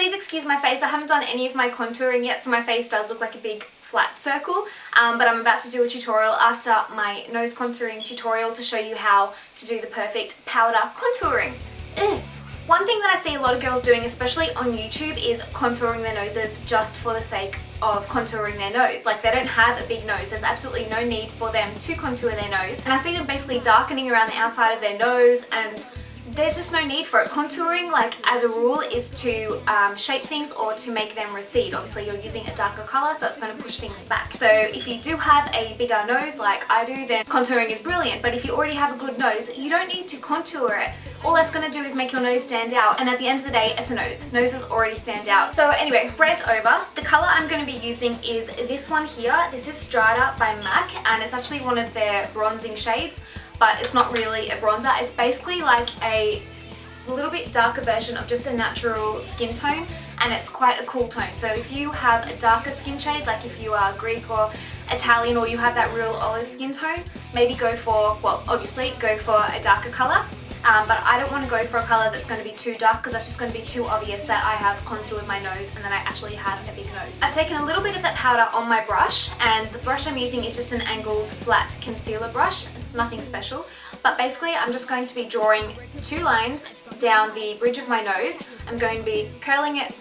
Please excuse my face, I haven't done any of my contouring yet, so my face does look like a big flat circle, but I'm about to do a tutorial after my nose contouring tutorial to show you how to do the perfect powder contouring. Ugh. One thing that I see a lot of girls doing, especially on YouTube, is contouring their noses just for the sake of contouring their nose. Like, they don't have a big nose. There's absolutely no need for them to contour their nose. And I see them basically darkening around the outside of their nose, and there's just no need for it. Contouring, like, as a rule, is to shape things or to make them recede. Obviously, you're using a darker color, so it's going to push things back. So if you do have a bigger nose like I do, then contouring is brilliant. But if you already have a good nose, you don't need to contour it. All that's going to do is make your nose stand out, and at the end of the day, it's a nose. Noses already stand out. So anyway, rant over. The color I'm going to be using is this one here. This is Strada by MAC, and it's actually one of their bronzing shades, but it's not really a bronzer. It's basically like a little bit darker version of just a natural skin tone, and it's quite a cool tone. So if you have a darker skin shade, like if you are Greek or Italian, or you have that real olive skin tone, maybe go for, well, obviously go for a darker color. But I don't want to go for a colour that's going to be too dark, because that's just going to be too obvious that I have contoured my nose and that I actually have a big nose. I've taken a little bit of that powder on my brush, and the brush I'm using is just an angled flat concealer brush. It's nothing special, but basically I'm just going to be drawing 2 lines down the bridge of my nose. I'm going to be curving it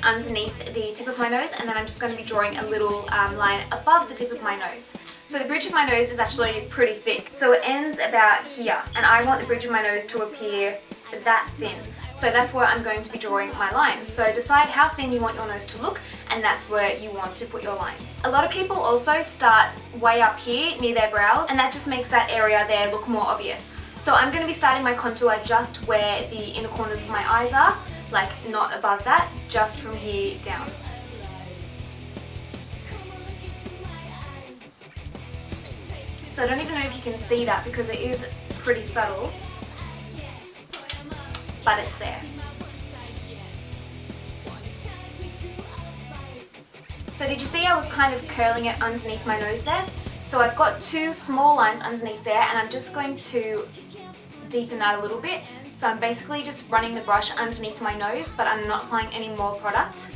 underneath the tip of my nose, and then I'm just going to be drawing a little line above the tip of my nose. So the bridge of my nose is actually pretty thick, so it ends about here, and I want the bridge of my nose to appear that thin. So that's where I'm going to be drawing my lines. So decide how thin you want your nose to look, and that's where you want to put your lines. A lot of people also start way up here near their brows, and that just makes that area there look more obvious. So I'm going to be starting my contour just where the inner corners of my eyes are, like not above that, just from here down. So I don't even know if you can see that because it is pretty subtle, but it's there. So did you see I was kind of curling it underneath my nose there? So I've got 2 small lines underneath there, and I'm just going to deepen that a little bit. So I'm basically just running the brush underneath my nose, but I'm not applying any more product.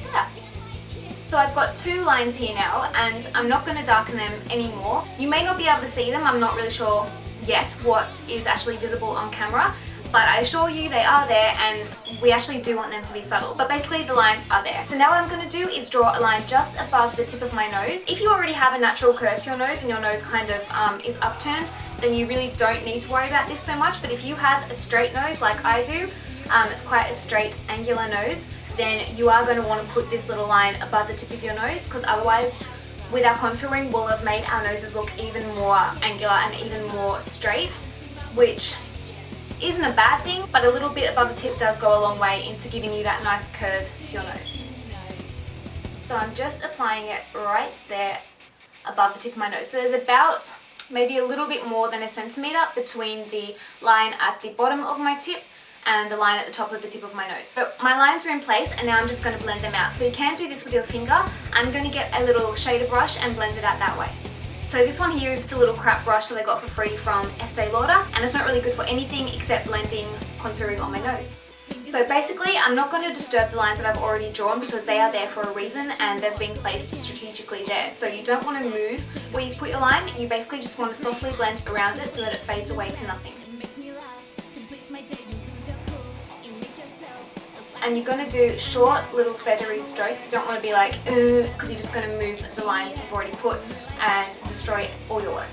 Yeah. So I've got 2 lines here now, and I'm not going to darken them anymore. You may not be able to see them. I'm not really sure yet what is actually visible on camera, but I assure you they are there, and we actually do want them to be subtle. But basically the lines are there. So now what I'm going to do is draw a line just above the tip of my nose. If you already have a natural curve to your nose and your nose kind of is upturned, then you really don't need to worry about this so much. But if you have a straight nose like I do, it's quite a straight angular nose, then you are going to want to put this little line above the tip of your nose, because otherwise with our contouring we'll have made our noses look even more angular and even more straight, which isn't a bad thing, but a little bit above the tip does go a long way into giving you that nice curve to your nose. So I'm just applying it right there above the tip of my nose. So there's about maybe a little bit more than a centimetre between the line at the bottom of my tip and the line at the top of the tip of my nose. So my lines are in place, and now I'm just going to blend them out. So you can do this with your finger. I'm going to get a little shader brush and blend it out that way. So this one here is just a little crap brush that I got for free from Estee Lauder, and it's not really good for anything except blending contouring on my nose. So basically I'm not going to disturb the lines that I've already drawn, because they are there for a reason and they've been placed strategically there. So you don't want to move where you've put your line, you basically just want to softly blend around it so that it fades away to nothing. And you're going to do short little feathery strokes. You don't want to be like, because you're just going to move the lines you've already put and destroy all your work.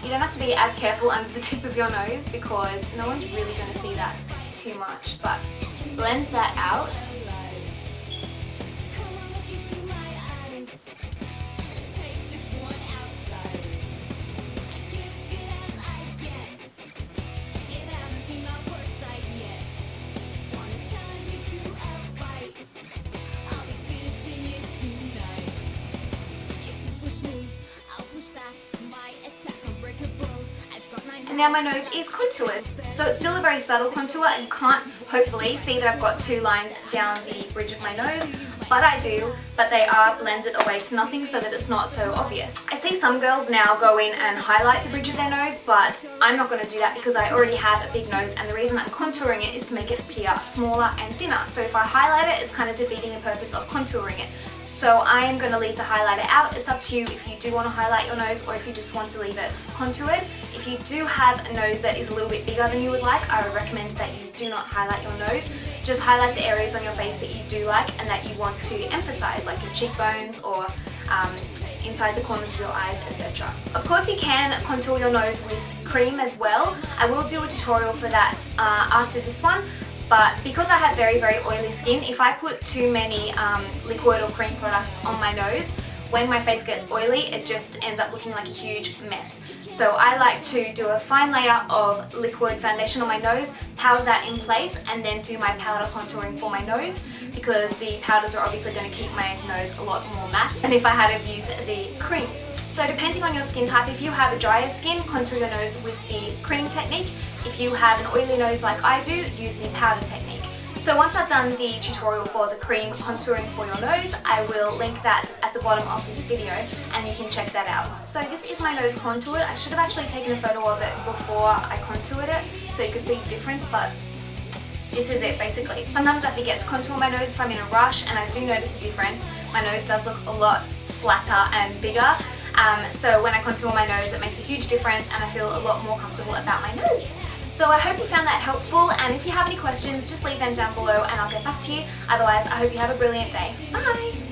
You don't have to be as careful under the tip of your nose, because no one's really going to see that too much, but blend that out. And now my nose is contoured. So it's still a very subtle contour, and you can't hopefully see that I've got 2 lines down the bridge of my nose. but I do, but they are blended away to nothing so that it's not so obvious. I see some girls now go in and highlight the bridge of their nose, but I'm not going to do that because I already have a big nose, and the reason I'm contouring it is to make it appear smaller and thinner. So if I highlight it, it's kind of defeating the purpose of contouring it. So I am going to leave the highlighter out. It's up to you if you do want to highlight your nose or if you just want to leave it contoured. If you do have a nose that is a little bit bigger than you would like, I would recommend that you do not highlight your nose. Just highlight the areas on your face that you do like and that you want to emphasize, like your cheekbones or inside the corners of your eyes, etc. Of course, you can contour your nose with cream as well. I will do a tutorial for that after this one. But because I have very, very oily skin, if I put too many liquid or cream products on my nose, when my face gets oily, it just ends up looking like a huge mess. So I like to do a fine layer of liquid foundation on my nose, powder that in place, and then do my powder contouring for my nose, because the powders are obviously going to keep my nose a lot more matte than if I had have used the creams. So depending on your skin type, if you have a drier skin, contour your nose with the cream technique. If you have an oily nose like I do, use the powder technique. So once I've done the tutorial for the cream contouring for your nose, I will link that at the bottom of this video and you can check that out. So this is my nose contoured. I should have actually taken a photo of it before I contoured it so you could see the difference, but this is it basically. Sometimes I forget to contour my nose if I'm in a rush, and I do notice a difference. My nose does look a lot flatter and bigger. So when I contour my nose, it makes a huge difference and I feel a lot more comfortable about my nose. So I hope you found that helpful, and if you have any questions, just leave them down below and I'll get back to you. Otherwise, I hope you have a brilliant day. Bye!